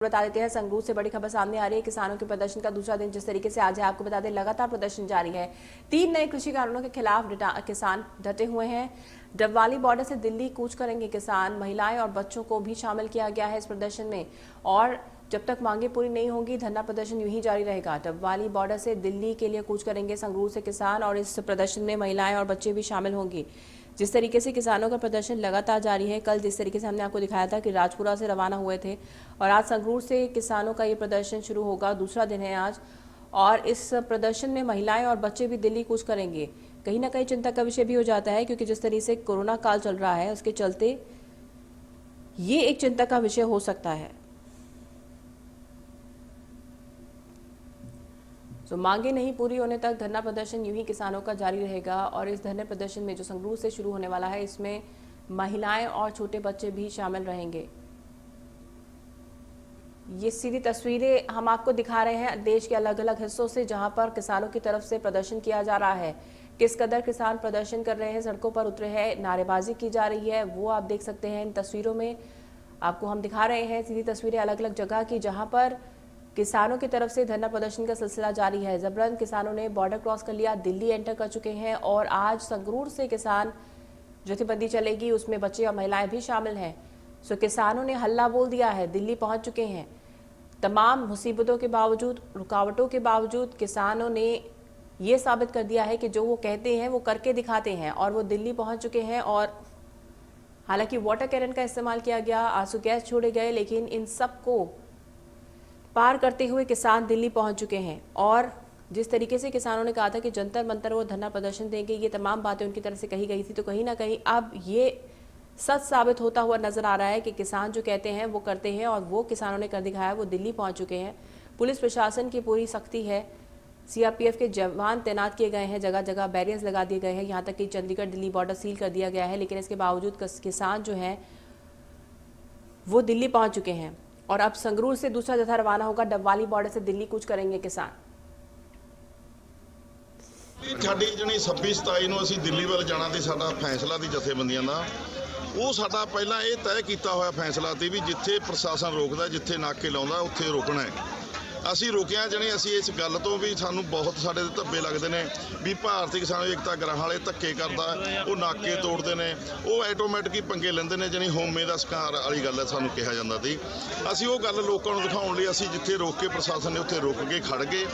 बता देते हैं, संगरूर से बड़ी खबर सामने आ रही है। किसानों के प्रदर्शन का दूसरा दिन जिस तरीके से आज है, आपको बता दें लगातार प्रदर्शन जारी है। 3 नए कृषि कानूनों के खिलाफ किसान डटे हुए हैं। डबवाली बॉर्डर से दिल्ली कूच करेंगे किसान। महिलाएं और बच्चों को भी शामिल किया गया है इस प्रदर्शन में, और जब तक मांगे पूरी नहीं होंगी धरना प्रदर्शन यूं ही जारी रहेगा। डबवाली बॉर्डर से दिल्ली के लिए कूच करेंगे संगरूर से किसान, और इस प्रदर्शन में महिलाएं और बच्चे भी शामिल होंगे। जिस तरीके से किसानों का प्रदर्शन लगातार जारी है, कल जिस तरीके से हमने आपको दिखाया था कि राजपुरा से रवाना हुए थे, और आज संगरूर से किसानों का ये प्रदर्शन शुरू होगा। दूसरा दिन है आज, और इस प्रदर्शन में महिलाएं और बच्चे भी दिल्ली कूच करेंगे। कहीं ना कहीं चिंता का विषय भी हो जाता है, क्योंकि जिस तरीके से कोरोना काल चल रहा है उसके चलते ये एक चिंता का विषय हो सकता है। तो मांगे नहीं पूरी होने तक धरना प्रदर्शन यूं ही किसानों का जारी रहेगा। और इस धरने प्रदर्शन में जो संगरूर से शुरू होने वाला है, इसमें महिलाएं और छोटे बच्चे भी शामिल रहेंगे। ये सीधी तस्वीरें हम आपको दिखा रहे हैं देश के अलग अलग हिस्सों से, जहां पर किसानों की तरफ से प्रदर्शन किया जा रहा है। किस कदर किसान प्रदर्शन कर रहे हैं, सड़कों पर उतरे हैं, नारेबाजी की जा रही है, वो आप देख सकते हैं इन तस्वीरों में। आपको हम दिखा रहे हैं सीधी तस्वीरें अलग अलग जगह की, जहां पर किसानों की तरफ से धरना प्रदर्शन का सिलसिला जारी है। जबरन किसानों ने बॉर्डर क्रॉस कर लिया, दिल्ली एंटर कर चुके हैं, और आज संगरूर से किसान जथेबंदी चलेगी, उसमें बच्चे और महिलाएं भी शामिल हैं। सो किसानों ने हल्ला बोल दिया है, दिल्ली पहुंच चुके हैं। तमाम मुसीबतों के बावजूद, रुकावटों के बावजूद किसानों ने ये साबित कर दिया है कि जो वो कहते हैं वो करके दिखाते हैं, और वो दिल्ली पहुंच चुके हैं। और हालांकि वाटर कैनन का इस्तेमाल किया गया, आंसू गैस छोड़े गए, लेकिन इन सबको पार करते हुए किसान दिल्ली पहुंच चुके हैं। और जिस तरीके से किसानों ने कहा था कि जंतर मंतर वो धरना प्रदर्शन देंगे, ये तमाम बातें उनकी तरफ से कही गई थी, तो कहीं ना कहीं अब ये सच साबित होता हुआ नजर आ रहा है कि किसान जो कहते हैं वो करते हैं, और वो किसानों ने कर दिखाया। वो दिल्ली पहुंच चुके हैं। पुलिस प्रशासन की पूरी सख्ती है, सीआरपीएफ के जवान तैनात किए गए हैं, जगह जगह बैरियर्स लगा दिए गए हैं, यहाँ तक कि चंडीगढ़ दिल्ली बॉर्डर सील कर दिया गया है। लेकिन इसके बावजूद किसान जो हैं वो दिल्ली पहुंच चुके हैं, और अब संगरूर से दूसरा जत्था रवाना होगा। डबवाली बॉर्डर से दिल्ली कूच करेंगे किसान। ਸਾਡੀ ਜਿਹੜੀ 26-27 ਨੂੰ ਅਸੀਂ ਦਿੱਲੀ ਵੱਲ ਜਾਣਾ ਤੇ ਸਾਡਾ ਫੈਸਲਾ ਦੀ ਜਥੇਬੰਦੀਆਂ ਦਾ ਉਹ ਸਾਡਾ ਪਹਿਲਾਂ ਇਹ ਤੈਅ ਕੀਤਾ ਹੋਇਆ ਫੈਸਲਾ ਤੇ ਵੀ ਜਿੱਥੇ ਪ੍ਰਸ਼ਾਸਨ ਰੋਕਦਾ, ਜਿੱਥੇ ਨਾਕੇ ਲਾਉਂਦਾ, ਉੱਥੇ ਰੁਕਣਾ ਹੈ। ਅਸੀਂ ਰੁਕਿਆ ਜਣੇ ਅਸੀਂ ਇਸ ਗੱਲ ਤੋਂ ਵੀ ਸਾਨੂੰ ਬਹੁਤ ਸਾਡੇ ਦੇ ਧੱਬੇ ਲੱਗਦੇ ਨੇ ਵੀ ਭਾਰਤੀ ਕਿਸਾਨ ਏਕਤਾ ਗ੍ਰਾਹਾਂ ਵਾਲੇ ਧੱਕੇ ਕਰਦਾ, ਉਹ ਨਾਕੇ ਤੋੜਦੇ ਨੇ, ਉਹ ਆਟੋਮੈਟਿਕ ਹੀ ਪੰਗੇ ਲੈਂਦੇ ਨੇ, ਜਣੀ ਹੋਮੇ ਦਾ ਸ਼ਿਕਾਰ ਵਾਲੀ ਗੱਲ ਹੈ ਸਾਨੂੰ ਕਿਹਾ ਜਾਂਦਾ ਸੀ। ਅਸੀਂ ਉਹ ਗੱਲ ਲੋਕਾਂ ਨੂੰ ਦਿਖਾਉਣ ਲਈ ਅਸੀਂ ਜਿੱਥੇ ਰੋਕ ਕੇ ਪ੍ਰਸ਼ਾਸਨ ਨੇ ਉੱਥੇ ਰੁਕ ਕੇ ਖੜ ਗਏ।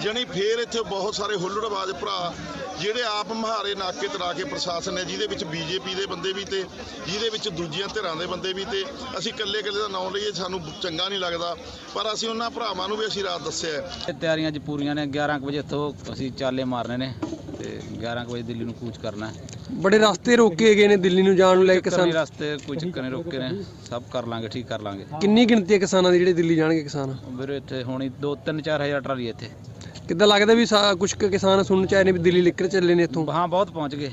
ਜਣੀ ਫੇਰ ਇੱਥੇ ਬਹੁਤ ਸਾਰੇ ਹੁੱਲੜਬਾਜ਼ ਭਰਾ ਜਿਹੜੇ ਆਪ ਮਹਾਰੇ ਨਾਕੇ ਤਰਾ ਕੇ ਪ੍ਰਸ਼ਾਸਨ ਨੇ, ਜਿਹਦੇ ਵਿੱਚ ਬੀਜੇਪੀ ਦੇ ਬੰਦੇ ਵੀ ਤੇ ਜਿਹਦੇ ਵਿੱਚ ਦੂਜੀਆਂ ਧਿਰਾਂ ਦੇ ਬੰਦੇ ਵੀ ਤੇ, ਅਸੀਂ ਇਕੱਲੇ ਦਾ ਨਾਂ ਲਈਏ ਸਾਨੂੰ ਚੰਗਾ ਨਹੀਂ ਲੱਗਦਾ, ਪਰ ਅਸੀਂ ਉਹਨਾਂ ਭਰਾਵਾਂ ਨੂੰ ਵੀ ਅਸੀਂ ਰਾਤ ਦੱਸਿਆ। ਤਿਆਰੀਆਂ ਅੱਜ ਪੂਰੀਆਂ ਨੇ। 11 ਵਜੇ ਇੱਥੋਂ ਅਸੀਂ ਚਾਲੇ ਮਾਰਨੇ ਨੇ ਤੇ 11 ਵਜੇ ਦਿੱਲੀ ਨੂੰ ਕੂਚ ਕਰਨਾ ਹੈ। ਬੜੇ ਰਸਤੇ ਰੋਕੇ ਗਏ ਨੇ ਦਿੱਲੀ ਨੂੰ ਜਾਣ ਨੂੰ ਲੈ ਕੇ ਕਿਸਾਨ। ਰਸਤੇ ਕੋਈ ਚੱਕਰ ਨਹੀਂ ਰੋਕੇ ਨੇ, ਸਭ ਕਰ ਲਾਂਗੇ, ਠੀਕ ਕਰ ਲਾਂਗੇ। ਕਿੰਨੀ ਗਿਣਤੀ ਹੈ ਕਿਸਾਨਾਂ ਦੀ ਜਿਹੜੇ ਦਿੱਲੀ ਜਾਣਗੇ ਕਿਸਾਨ? ਵੀਰੇ ਇੱਥੇ ਹੋਣੀ 2-3-4 ਹਜ਼ਾਰ ਟਰਾਲੀ ਇੱਥੇ। ਕਿੱਦਾਂ ਲੱਗਦਾ ਵੀ ਕੁਝ ਕਿਸਾਨ ਸੁਣਨ ਚ ਆਏ ਨੇ ਵੀ ਦਿੱਲੀ ਨਿਕਲ ਚੱਲੇ ਨੇ ਇੱਥੋਂ? ਹਾਂ, ਬਹੁਤ ਪਹੁੰਚ ਗਏ।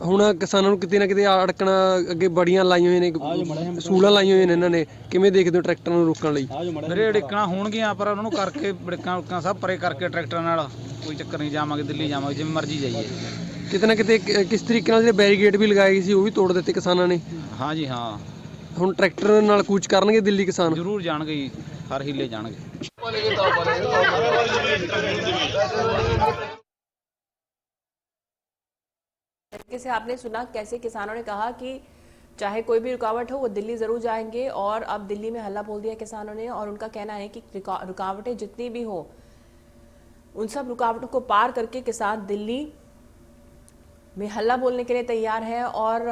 ਹੁਣ ਕਿਸਾਨਾਂ ਨੂੰ ਕਿਤੇ ਨਾ ਕਿਤੇ ਅੜਕਣਾ, ਅੱਗੇ ਬੜੀਆਂ ਲਾਈਆਂ ਹੋਈਆਂ ਨੇ, ਸੂਲਾਂ ਲਾਈਆਂ ਹੋਈਆਂ ਨੇ ਇਹਨਾਂ ਨੇ, ਕਿਵੇਂ ਦੇਖਦੇ ਹੋ ਟਰੈਕਟਰਾਂ ਨੂੰ ਰੋਕਣ ਲਈ? ਵੀਰੇ ਅੜਿੱਕਾਂ ਹੋਣਗੀਆਂ, ਪਰ ਉਹਨਾਂ ਨੂੰ ਕਰਕੇ ਅੜਿੱਕਾਂ ਸਭ ਪਰੇ ਕਰਕੇ ਟਰੈਕਟਰਾਂ ਨਾਲ ਕੋਈ ਚੱਕਰ ਨਹੀਂ, ਜਾਵਾਂਗੇ ਦਿੱਲੀ ਜਾਵਾਂਗੇ, ਜਿਵੇਂ ਮਰਜ਼ੀ ਜਾਈਏ। ਕਿਤੇ ਨਾ ਕਿਤੇ ਕਿਸ ਤਰੀਕੇ ਨਾਲ ਜਿਹੜੇ ਬੈਰੀਗੇਡ ਵੀ ਲਗਾਏ ਗਏ ਸੀ ਉਹ ਵੀ ਤੋੜ ਦਿੱਤੇ ਕਿਸਾਨਾਂ ਨੇ। ਹਾਂ ਜੀ ਹਾਂ, ਹੁਣ ਟਰੈਕਟਰ ਨਾਲ ਕੂਚ ਕਰਨਗੇ ਦਿੱਲੀ ਕਿਸਾਨ? ਜ਼ਰੂਰ ਜਾਣਗੇ ਜੀ, ਹਰ ਹੀਲੇ ਜਾਣਗੇ। जैसे आपने सुना कैसे किसानों ने कहा कि चाहे कोई भी रुकावट हो वो दिल्ली जरूर जाएंगे, और अब दिल्ली में हल्ला बोल दिया किसानों ने। और उनका कहना है कि रुकावटें जितनी भी हो, उन सब रुकावटों को पार करके किसान दिल्ली में हल्ला बोलने के लिए तैयार है। और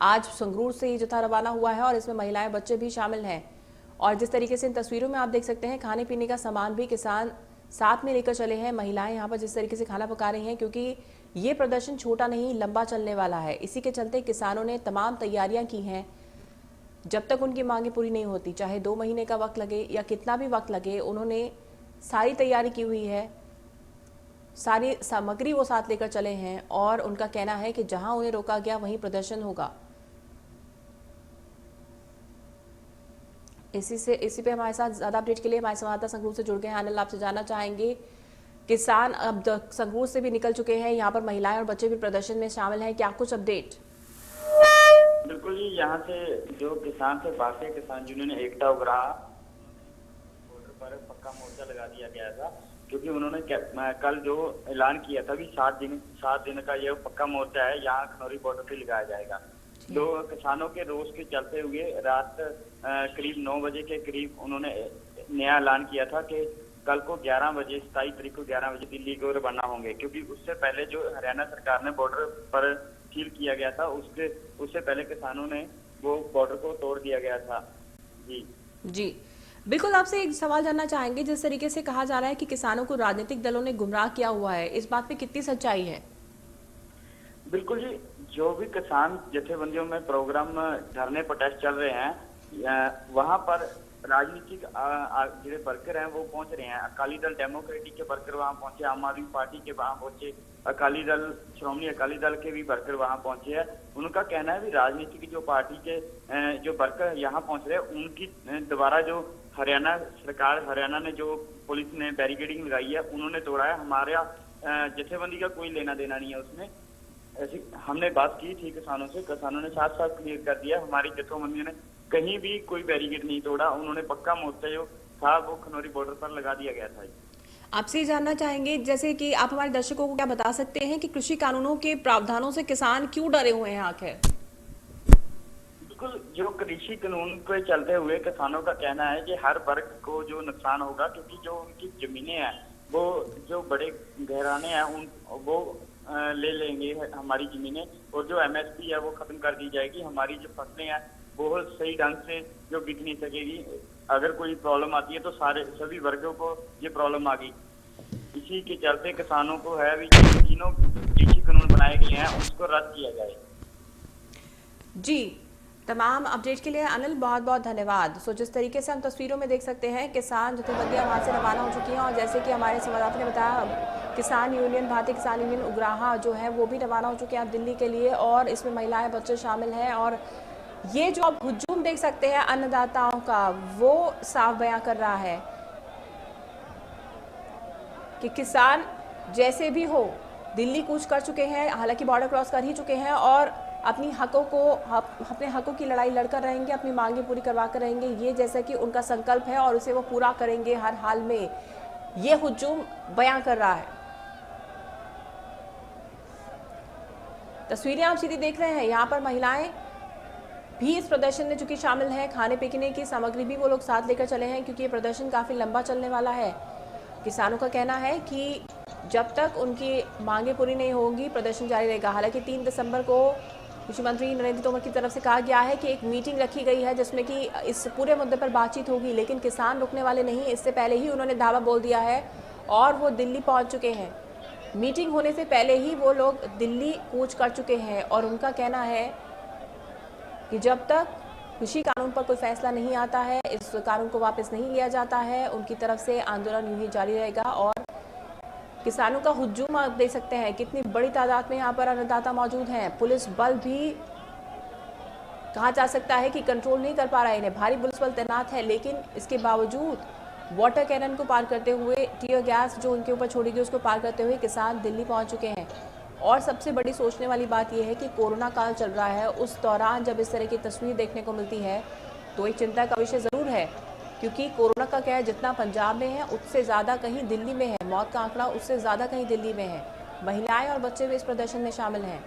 आज संगरूर से ही जत्था रवाना हुआ है, और इसमें महिलाएं बच्चे भी शामिल हैं। और जिस तरीके से इन तस्वीरों में आप देख सकते हैं, खाने पीने का सामान भी किसान साथ में लेकर चले हैं। महिलाएं यहाँ पर जिस तरीके से खाना पका रही हैं, क्योंकि ये प्रदर्शन छोटा नहीं लंबा चलने वाला है। इसी के चलते किसानों ने तमाम तैयारियां की हैं। जब तक उनकी मांगे पूरी नहीं होती, चाहे 2 महीने का वक्त लगे या कितना भी वक्त लगे, उन्होंने सारी तैयारी की हुई है, सारी सामग्री वो साथ लेकर चले हैं। और उनका कहना है कि जहां उन्हें रोका गया वहीं प्रदर्शन होगा। इसी पे हमारे साथ ज्यादा अपडेट के लिए हमारे संवाददाता संगरूर से जुड़ गए हैं। अनिल, आपसे जानना चाहेंगे, किसान अब संगरूर से भी निकल चुके हैं, यहाँ पर महिलाएं और बच्चे भी प्रदर्शन में शामिल हैं, क्या कुछ अपडेट? बिल्कुल जी, यहाँ से जो किसान से बातें, किसान जिन्होंने एकता उग्राह पर पक्का मोर्चा लगा दिया गया था, क्योंकि उन्होंने कल जो ऐलान किया था कि 7 दिन का ये पक्का मोर्चा है, यहाँ खनौरी बॉर्डर पे लगाया जाएगा। तो किसानों के रोष के चलते हुए रात करीब 9 बजे के करीब उन्होंने नया ऐलान किया था कि कल को 11 बजे 27 तारीख को 11 बजे दिल्ली को रवाना होंगे, क्योंकि उससे पहले जो हरियाणा सरकार ने बॉर्डर पर सील किया गया था उससे पहले किसानों ने वो बॉर्डर को तोड़ दिया गया था। जी बिल्कुल, आपसे एक सवाल जानना चाहेंगे। जिस तरीके से कहा जा रहा है कि किसानों को राजनीतिक दलों ने गुमराह किया हुआ है, इस बात पे कितनी सच्चाई है? बिल्कुल जी, जो भी किसान जथेबंदियों में प्रोग्राम धरने प्रोटेस्ट चल रहे हैं वहां पर राजनीतिक जो वर्कर हैं वो पहुंच रहे हैं। अकाली दल डेमोक्रेटिक के वर्कर वहां पहुंचे, आम आदमी पार्टी के वहां पहुंचे, अकाली दल श्रोमणी अकाली दल के भी वर्कर वहां पहुंचे हैं। उनका कहना है कि राजनीतिक जो पार्टी के जो वर्कर यहाँ पहुंच रहे हैं उनकी दोबारा जो हरियाणा सरकार, हरियाणा ने जो पुलिस ने बैरिकेडिंग लगाई है उन्होंने तोड़ा है। हमारा जथेबंदी का कोई लेना देना नहीं है उसमें। ऐसी हमने बात की थी किसानों से, किसानों ने साफ साफ क्लियर कर दिया, हमारी जथेबंदी ने कहीं भी कोई बैरिकेड नहीं तोड़ा। उन्होंने पक्का मोर्चा जो था वो खनौरी बॉर्डर पर लगा दिया गया था। आपसे जानना चाहेंगे, जैसे कि आप हमारे दर्शकों को क्या बता सकते हैं कि कृषि कानूनों के प्रावधानों से किसान क्यों डरे हुए हैं आखिर? बिल्कुल, जो कृषि कानून के चलते हुए किसानों का कहना है कि हर वर्ग को जो नुकसान होगा, क्योंकि जो उनकी जमीनें हैं वो जो बड़े घराने हैं वो ले लेंगे हमारी जमीनें, और जो MSP है वो खत्म कर दी जाएगी। हमारी जो फसलें हैं वो सही ढंग से जो बिक नहीं सकेगी। अगर कोई प्रॉब्लम आती है तो सभी वर्गों को ये प्रॉब्लम आ गई। इसी के चलते किसानों को है भी तीनों कृषि कानून बनाए गए हैं उसको रद्द किया जाए। जी, तमाम अपडेट के लिए अनिल बहुत बहुत धन्यवाद। सो जिस तरीके से हम तस्वीरों में देख सकते हैं, किसान जथेबंदियां वहां से रवाना हो चुकी हैं, और जैसे कि हमारे संवाददाता ने बताया, किसान यूनियन, भारतीय किसान यूनियन उग्राहा जो है वो भी रवाना हो चुके हैं अब दिल्ली के लिए, और इसमें महिलाएं, बच्चे शामिल हैं। और ये जो आप हुजूम देख सकते हैं अन्नदाताओं का, वो साफ बयां कर रहा है कि किसान जैसे भी हो दिल्ली कूच कर चुके हैं, हालांकि बॉर्डर क्रॉस कर ही चुके हैं, और अपने हकों की लड़ाई लड़कर रहेंगे, अपनी मांगे पूरी करवा कर रहेंगे। ये जैसा कि उनका संकल्प है और उसे वो पूरा करेंगे हर हाल में, ये हुजूम बयां कर रहा है। तस्वीरें आप सीधी देख रहे हैं, यहाँ पर महिलाएं भी इस प्रदर्शन में चूंकि शामिल हैं, खाने पीने की सामग्री भी वो लोग साथ लेकर चले हैं, क्योंकि ये प्रदर्शन काफी लंबा चलने वाला है। किसानों का कहना है कि जब तक उनकी मांगे पूरी नहीं होंगी प्रदर्शन जारी रहेगा। हालांकि 3 दिसंबर को कृषि मंत्री नरेंद्र तोमर की तरफ से कहा गया है कि एक मीटिंग रखी गई है जिसमें कि इस पूरे मुद्दे पर बातचीत होगी, लेकिन किसान रुकने वाले नहीं। इससे पहले ही उन्होंने दावा बोल दिया है और वो दिल्ली पहुंच चुके हैं। मीटिंग होने से पहले ही वो लोग दिल्ली कूच कर चुके हैं, और उनका कहना है कि जब तक कृषि कानून पर कोई फैसला नहीं आता है, इस कानून को वापस नहीं लिया जाता है, उनकी तरफ से आंदोलन यूं ही जारी रहेगा। और किसानों का हुजूम आप देख सकते हैं, कितनी बड़ी तादाद में यहाँ पर अन्नदाता मौजूद हैं। पुलिस बल भी कहा जा सकता है कि कंट्रोल नहीं कर पा रहा है, इन्हें भारी पुलिस बल तैनात है, लेकिन इसके बावजूद वाटर कैनन को पार करते हुए, टीयर गैस जो उनके ऊपर छोड़ी गई उसको पार करते हुए किसान दिल्ली पहुंच चुके हैं। और सबसे बड़ी सोचने वाली बात यह है कि कोरोना काल चल रहा है, उस दौरान जब इस तरह की तस्वीर देखने को मिलती है तो एक चिंता का विषय ज़रूर है, क्योंकि कोरोना का कहर जितना पंजाब में है उससे ज़्यादा कहीं दिल्ली में है, मौत का आंकड़ा उससे ज़्यादा कहीं दिल्ली में है। महिलाएं और बच्चे भी इस प्रदर्शन में शामिल हैं।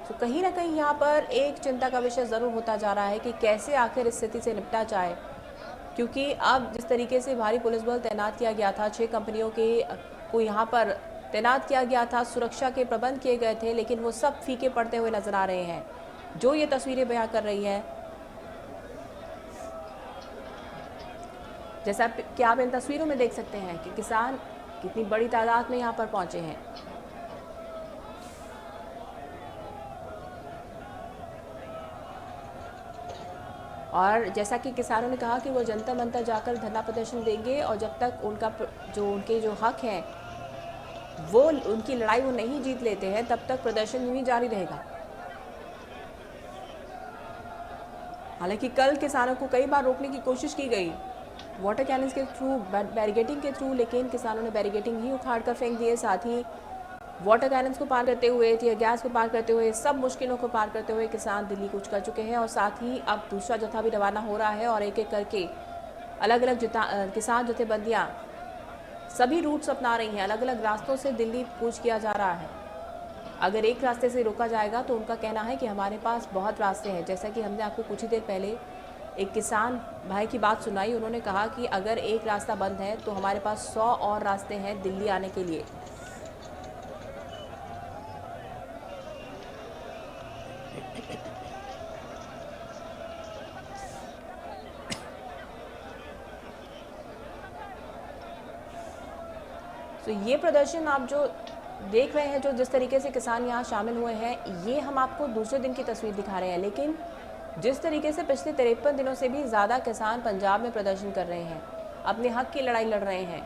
तो कहीं ना कहीं यहाँ पर एक चिंता का विषय ज़रूर होता जा रहा है कि कैसे आखिर इस स्थिति से निपटा जाए, क्योंकि अब जिस तरीके से भारी पुलिस बल तैनात किया गया था, 6 कंपनियों को यहाँ पर तैनात किया गया था, सुरक्षा के प्रबंध किए गए थे, लेकिन वो सब फीके पड़ते हुए नजर आ रहे हैं, जो ये तस्वीरें बयां कर रही है। जैसा कि आप इन तस्वीरों में देख सकते हैं कि किसान कितनी बड़ी तादाद में यहाँ पर पहुंचे हैं। और जैसा कि किसानों ने कहा कि वो जंतर मंतर जाकर धरना प्रदर्शन देंगे, और जब तक उनके जो हक हैं वो उनकी लड़ाई वो नहीं जीत लेते हैं, तब तक प्रदर्शन यूं ही जारी रहेगा। हालांकि कल किसानों को कई बार रोकने की कोशिश की गई वाटर कैनन्स के थ्रू, बैरिकेडिंग के थ्रू, लेकिन किसानों ने बैरिकेडिंग ही उखाड़ कर फेंक दिए। साथ ही वाटर कैनन्स को पार करते हुए, टीयर गैस को पार करते हुए, सब मुश्किलों को पार करते हुए किसान दिल्ली कूच कर चुके हैं। और साथ ही अब दूसरा जत्था भी रवाना हो रहा है, और एक एक करके अलग अलग किसान जथेबंदियां सभी रूट्स अपना रही हैं, अलग अलग रास्तों से दिल्ली कूच किया जा रहा है। अगर एक रास्ते से रोका जाएगा तो उनका कहना है कि हमारे पास बहुत रास्ते हैं। जैसा कि हमने आपको कुछ ही देर पहले एक किसान भाई की बात सुनाई, उन्होंने कहा कि अगर एक रास्ता बंद है तो हमारे पास 100 और रास्ते हैं दिल्ली आने के लिए। तो ये प्रदर्शन आप जो देख रहे हैं, जो जिस तरीके से किसान यहाँ शामिल हुए हैं, ये हम आपको दूसरे दिन की तस्वीर दिखा रहे हैं। लेकिन जिस तरीके से पिछले 53 दिनों से भी ज़्यादा किसान पंजाब में प्रदर्शन कर रहे हैं, अपने हक की लड़ाई लड़ रहे हैं,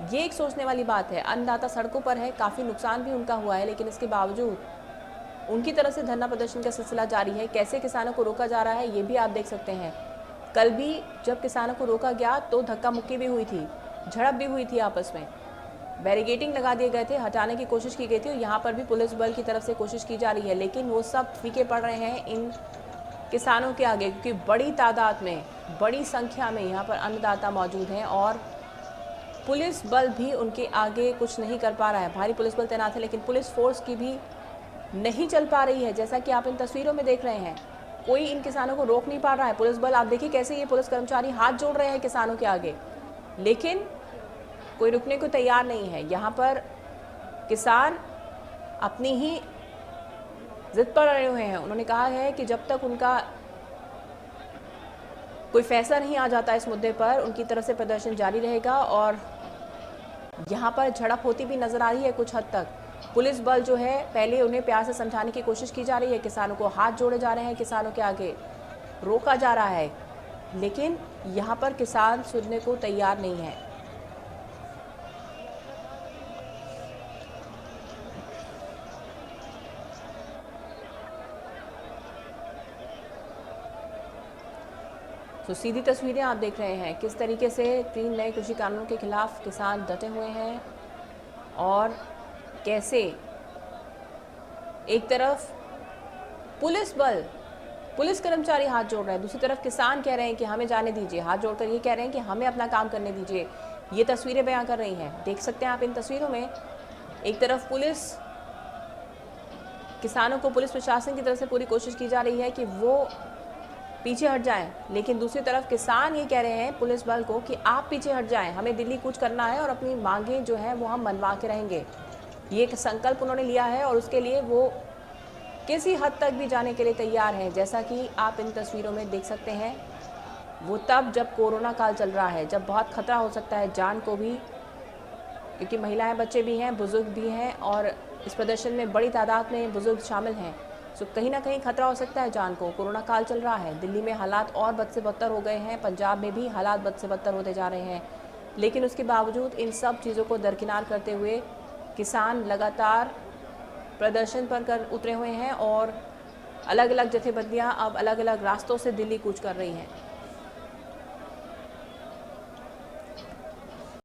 ये एक सोचने वाली बात है। अन्नदाता सड़कों पर है, काफ़ी नुकसान भी उनका हुआ है, लेकिन इसके बावजूद उनकी तरफ से धरना प्रदर्शन का सिलसिला जारी है। कैसे किसानों को रोका जा रहा है ये भी आप देख सकते हैं। कल भी जब किसानों को रोका गया तो धक्का मुक्की भी हुई थी, झड़प भी हुई थी आपस में, बैरिकेडिंग लगा दिए गए थे, हटाने की कोशिश की गई थी और यहाँ पर भी पुलिस बल की तरफ से कोशिश की जा रही है। लेकिन वो सब फीके पड़ रहे हैं इन किसानों के आगे, क्योंकि बड़ी तादाद में, बड़ी संख्या में यहाँ पर अन्नदाता मौजूद हैं और पुलिस बल भी उनके आगे कुछ नहीं कर पा रहा है। भारी पुलिस बल तैनात है, लेकिन पुलिस फोर्स की भी नहीं चल पा रही है। जैसा कि आप इन तस्वीरों में देख रहे हैं, कोई इन किसानों को रोक नहीं पा रहा है। पुलिस बल, आप देखिए कैसे ये पुलिस कर्मचारी हाथ जोड़ रहे हैं किसानों के आगे, लेकिन कोई रुकने को तैयार नहीं है। यहाँ पर किसान अपनी ही जिद पर अड़े हुए हैं। उन्होंने कहा है कि जब तक उनका कोई फैसला नहीं आ जाता इस मुद्दे पर, उनकी तरफ से प्रदर्शन जारी रहेगा। और यहाँ पर झड़प होती भी नजर आ रही है कुछ हद तक। पुलिस बल जो है, पहले उन्हें प्यार से समझाने की कोशिश की जा रही है, किसानों को हाथ जोड़े जा रहे हैं, किसानों के आगे रोका जा रहा है, लेकिन यहाँ पर किसान सुनने को तैयार नहीं है। तो सीधी तस्वीरें आप देख रहे हैं किस तरीके से 3 नए कृषि कानूनों के खिलाफ किसान डटे हुए हैं और कैसे एक तरफ पुलिस बल, पुलिस कर्मचारी हाथ जोड़ रहे हैं, दूसरी तरफ किसान कह रहे हैं कि हमें जाने दीजिए, हाथ जोड़कर ये कह रहे हैं कि हमें अपना काम करने दीजिए। ये तस्वीरें बयां कर रही हैं, देख सकते हैं आप इन तस्वीरों में। एक तरफ पुलिस, किसानों को पुलिस प्रशासन की तरफ से पूरी कोशिश की जा रही है कि वो पीछे हट जाएं, लेकिन दूसरी तरफ किसान ये कह रहे हैं पुलिस बल को कि आप पीछे हट जाएं, हमें दिल्ली कूच करना है और अपनी मांगें जो है वो हम मनवा के रहेंगे। ये एक संकल्प उन्होंने लिया है और उसके लिए वो किसी हद तक भी जाने के लिए तैयार हैं। जैसा कि आप इन तस्वीरों में देख सकते हैं, वो तब जब कोरोना काल चल रहा है, जब बहुत खतरा हो सकता है जान को भी, क्योंकि महिलाएं, बच्चे भी हैं, बुजुर्ग भी हैं और इस प्रदर्शन में बड़ी तादाद में बुजुर्ग शामिल हैं। तो कहीं ना कहीं खतरा हो सकता है जान को। कोरोना काल चल रहा है, दिल्ली में हालात और बद से बदतर हो गए हैं, पंजाब में भी हालात बद से बदतर होते जा रहे हैं, लेकिन उसके बावजूद इन सब चीज़ों को दरकिनार करते हुए किसान लगातार प्रदर्शन पर कर उतरे हुए हैं और अलग अलग जथेबंदियां अब अलग अलग रास्तों से दिल्ली कूच कर रही हैं।